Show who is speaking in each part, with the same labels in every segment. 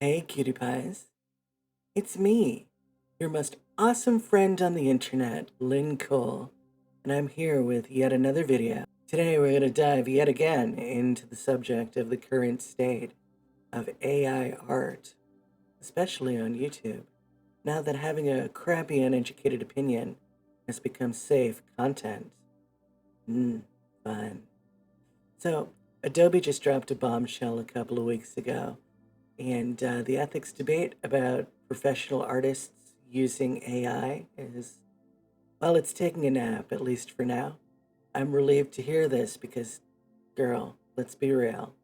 Speaker 1: Hey, cutie pies. It's me, your most awesome friend on the internet, Lynn Cole, and I'm here with yet another video. Today, we're going to dive yet again into the subject of the current state of AI art, especially on YouTube, now that having a crappy, uneducated opinion has become safe content. Fun. So, Adobe just dropped a bombshell a couple of weeks ago. And the ethics debate about professional artists using AI is, well, it's taking a nap, at least for now. I'm relieved to hear this because, girl, let's be real.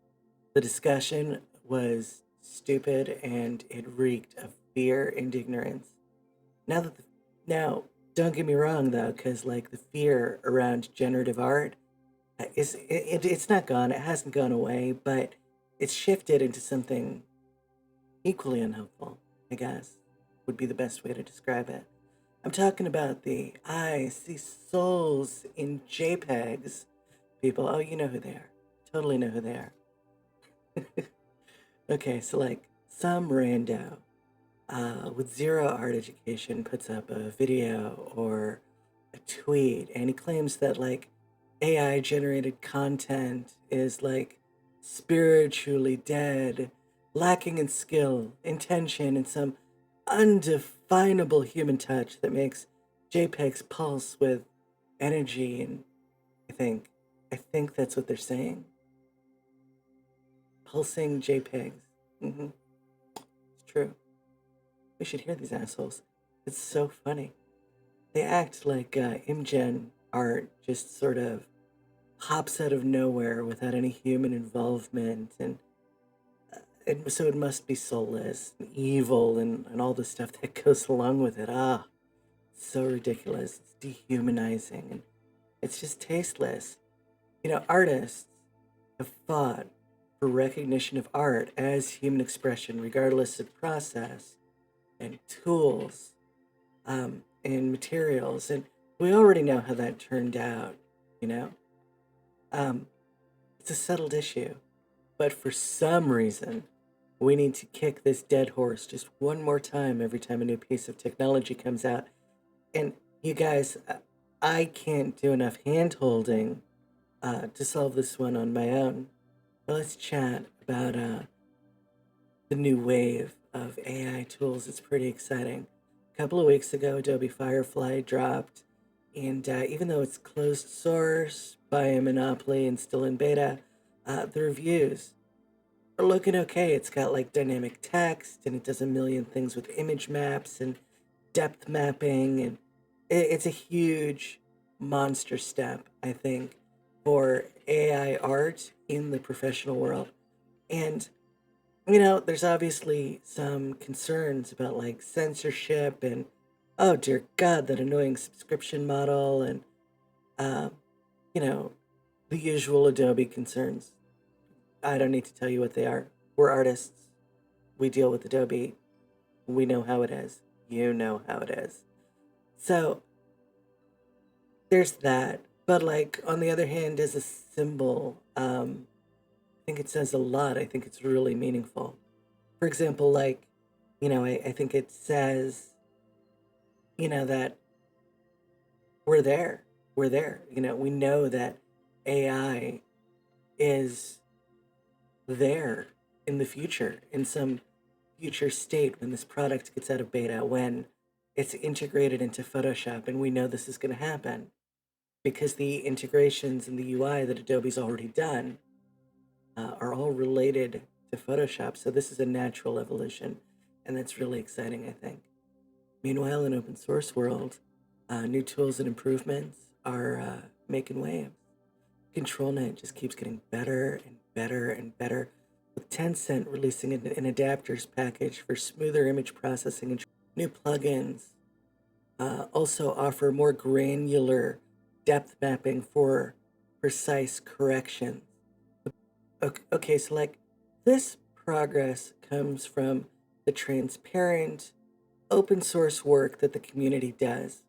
Speaker 1: The discussion was stupid and it reeked of fear and ignorance. Now that now, don't get me wrong though, because like the fear around generative art it's not gone. It hasn't gone away, but it's shifted into something equally unhelpful, I guess, would be the best way to describe it. I'm talking about the I see souls in JPEGs. People, oh, you know who they are. Totally know who they are. Okay, so like some rando with zero art education puts up a video or a tweet and he claims that like AI generated content is like spiritually dead, lacking in skill, intention, and some undefinable human touch that makes JPEGs pulse with energy. And I think, I think that's what they're saying. Pulsing JPEGs. It's true. We should hear these assholes. It's so funny. They act like ImGen art just sort of pops out of nowhere without any human involvement, and so it must be soulless and evil and all the stuff that goes along with it. So ridiculous. It's dehumanizing and it's just tasteless. You know, artists have fought for recognition of art as human expression, regardless of process and tools and materials. And we already know how that turned out, you know? It's a settled issue. But for some reason, we need to kick this dead horse just one more time every time a new piece of technology comes out. And you guys, I can't do enough hand holding to solve this one on my own. But let's chat about the new wave of AI tools. It's pretty exciting. A couple of weeks ago, Adobe Firefly dropped, and even though it's closed source by a monopoly and still in beta, the reviews are looking okay. It's got like dynamic text, and it does a million things with image maps and depth mapping, and it's a huge monster step, I think, for AI art in the professional world. And you know, there's obviously some concerns about like censorship and oh dear God, that annoying subscription model and uh, you know, the usual Adobe concerns. I don't need to tell you what they are. We're artists. We deal with Adobe. We know how it is. You know how it is. So there's that. But like on the other hand, as a symbol, I think it says a lot. I think it's really meaningful. For example, like, you know, I think it says, you know, that we're there. We're there. You know, we know that AI is there in the future, in some future state when this product gets out of beta, when it's integrated into Photoshop, and we know this is going to happen because the integrations and the UI that Adobe's already done are all related to Photoshop. So this is a natural evolution, and that's really exciting, I think. Meanwhile, in open source world, new tools and improvements are making waves. ControlNet just keeps getting better and better and better, with Tencent releasing an adapters package for smoother image processing, and new plugins also offer more granular depth mapping for precise corrections. Okay, so like this progress comes from the transparent open source work that the community does.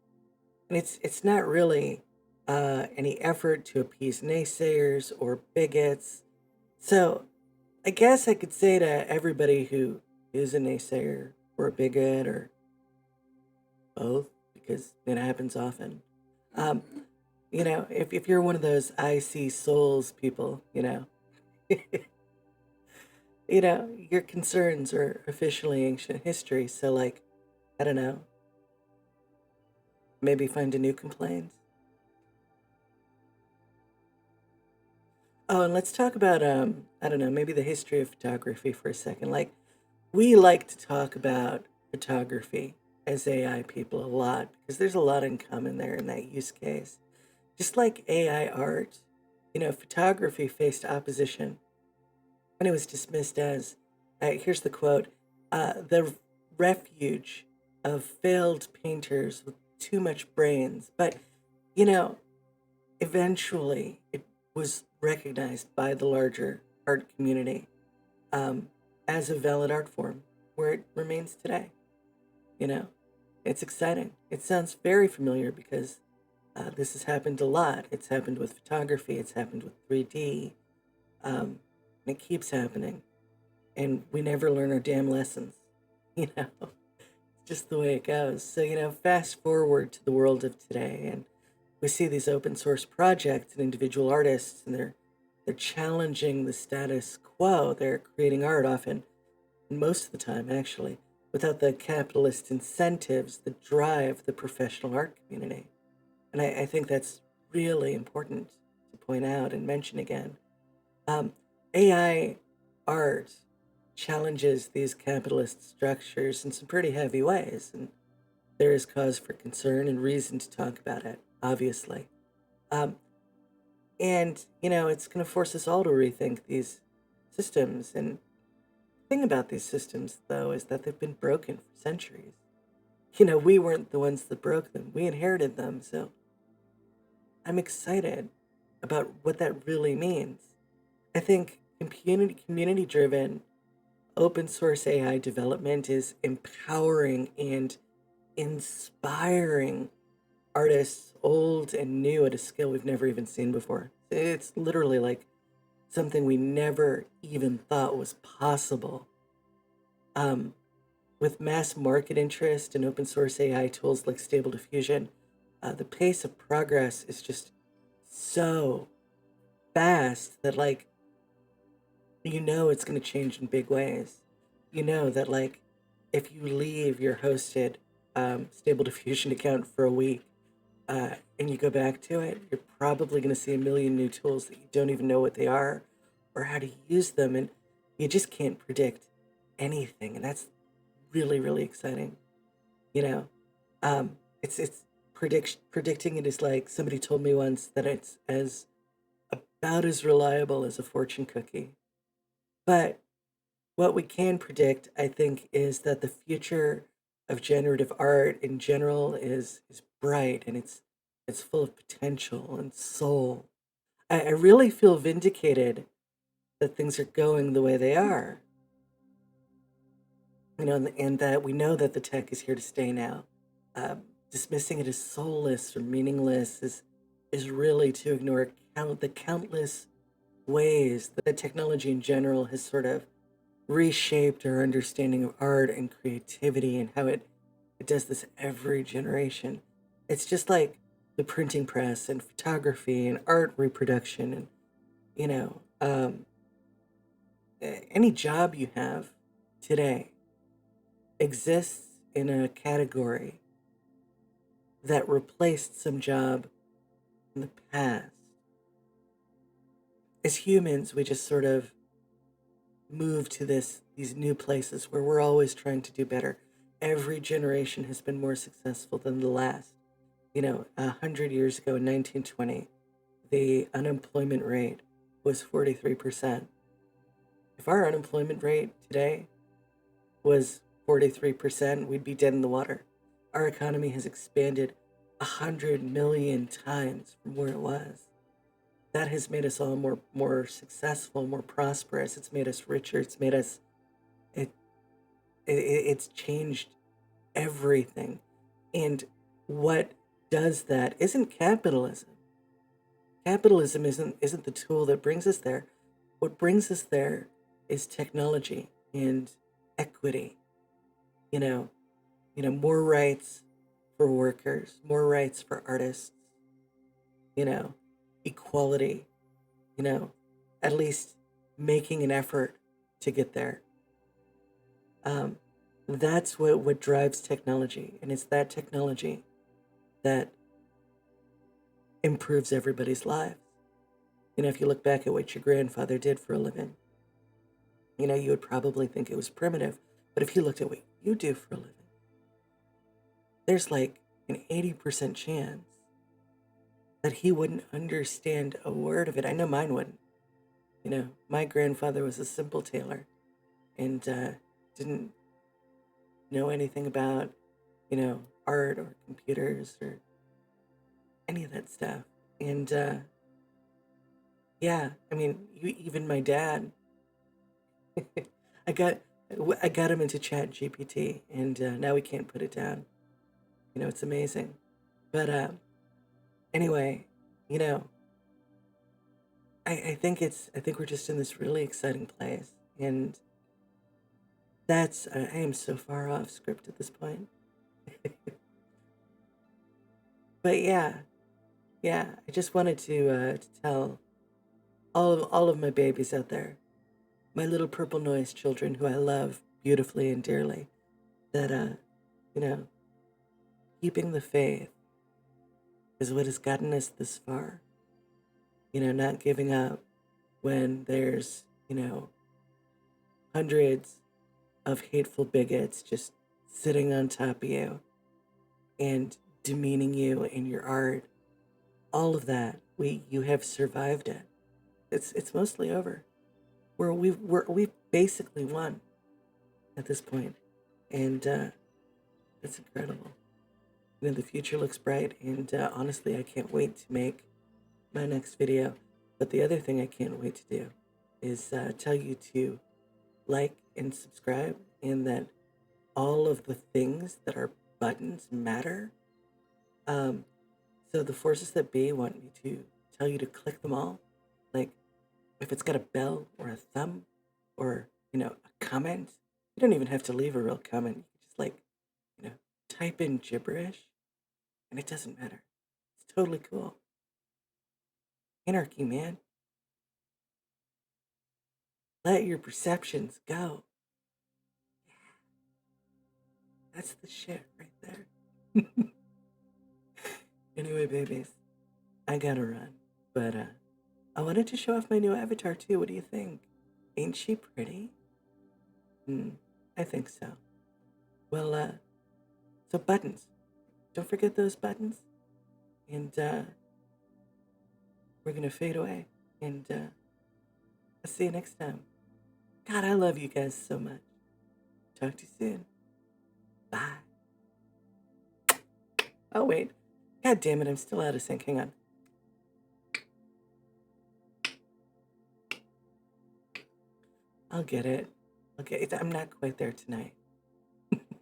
Speaker 1: And it's not really any effort to appease naysayers or bigots. So I guess I could say to everybody who who's a naysayer or a bigot or both, because it happens often. Um, if you're one of those I see souls people, your concerns are officially ancient history. So, like, I don't know, maybe find a new complaint. Oh, and let's talk about I don't know, maybe the history of photography for a second. Like, we like to talk about photography as AI people a lot because there's a lot in common there in that use case. Just like AI art, photography faced opposition when it was dismissed as, here's the quote, the refuge of failed painters with too much brains. But, you know, eventually it was recognized by the larger art community um, as a valid art form where it remains today. You know, it's exciting. It sounds very familiar because this has happened a lot. It's happened with photography, it's happened with 3D, and it keeps happening. And we never learn our damn lessons. You know, it's just the way it goes. So, fast forward to the world of today, and we see these open source projects and individual artists, and they're challenging the status quo. They're creating art often, most of the time actually, without the capitalist incentives that drive the professional art community. And I think that's really important to point out and mention again. Um, AI art challenges these capitalist structures in some pretty heavy ways, and there is cause for concern and reason to talk about it, obviously. Um, and, it's going to force us all to rethink these systems. And the thing about these systems, though, is that they've been broken for centuries. We weren't the ones that broke them, we inherited them. So I'm excited about what that really means. I think community driven open source AI development is empowering and inspiring artists, old and new, at a scale we've never even seen before. It's literally like something we never even thought was possible. Um, with mass market interest in open source AI tools like Stable Diffusion, the pace of progress is just so fast that, like, it's going to change in big ways. That, like, if you leave your hosted Stable Diffusion account for a week and you go back to it, you're probably going to see a million new tools that you don't even know what they are or how to use them. And you just can't predict anything. And that's really, really exciting. You know, it's predicting it is like somebody told me once that it's as about as reliable as a fortune cookie. But what we can predict, I think, is that the future of generative art in general is bright, and it's full of potential and soul. I really feel vindicated that things are going the way they are. And that we know that the tech is here to stay now. Dismissing it as soulless or meaningless is really to ignore the countless ways that technology in general has sort of reshaped our understanding of art and creativity, and how it does this every generation. It's just like the printing press and photography and art reproduction, and you know um, any job you have today exists in a category that replaced some job in the past. As humans, we just sort of move to these new places where we're always trying to do better. Every generation has been more successful than the last. 100 years ago in 1920, the unemployment rate was 43%. If our unemployment rate today was 43%, we'd be dead in the water. Our economy has expanded 100 million times from where it was. That has made us all more successful, more prosperous. It's made us richer. It, it's changed everything. And what does that isn't capitalism. Capitalism isn't the tool that brings us there. What brings us there is technology and equity, you know, more rights for workers, more rights for artists, you know, equality, you know, at least making an effort to get there. Um, that's what drives technology, and it's that technology that improves everybody's lives. If you look back at what your grandfather did for a living, you would probably think it was primitive. But if you looked at what you do for a living, there's like an 80% chance that he wouldn't understand a word of it. I know mine wouldn't. My grandfather was a simple tailor and didn't know anything about, art or computers or any of that stuff. And yeah, I mean, even my dad, I got I got him into Chat GPT, and now we can't put it down. It's amazing. But anyway, you know, I think we're just in this really exciting place, and I am so far off script at this point. But yeah, I just wanted to tell all of my babies out there, my little purple noise children who I love beautifully and dearly, that you know, keeping the faith is what has gotten us this far. Not giving up when there's, hundreds of hateful bigots just sitting on top of you and demeaning you in your art. All of that, you have survived it. It's mostly over. We've basically won at this point, and it's incredible. The future looks bright, and honestly, I can't wait to make my next video. But the other thing I can't wait to do is tell you to like and subscribe, and that all of the things that are buttons matter. Um, so the forces that be want me to tell you to click them all. Like if it's got a bell or a thumb or a comment, you don't even have to leave a real comment. You can just type in gibberish, and it doesn't matter. It's totally cool. Anarchy, man. Let your perceptions go. That's the shit right there. Anyway, babies, I gotta run. But I wanted to show off my new avatar too. What do you think? Ain't she pretty? I think so. Well, so buttons. Don't forget those buttons. And we're gonna fade away. And I'll see you next time. God, I love you guys so much. Talk to you soon. Bye. Oh, wait. God damn it, I'm still out of sync. Hang on. I'll get it. I'm not quite there tonight.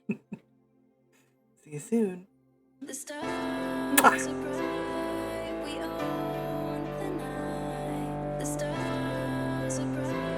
Speaker 1: See you soon. The stars are bright, we own the night. The stars are bright.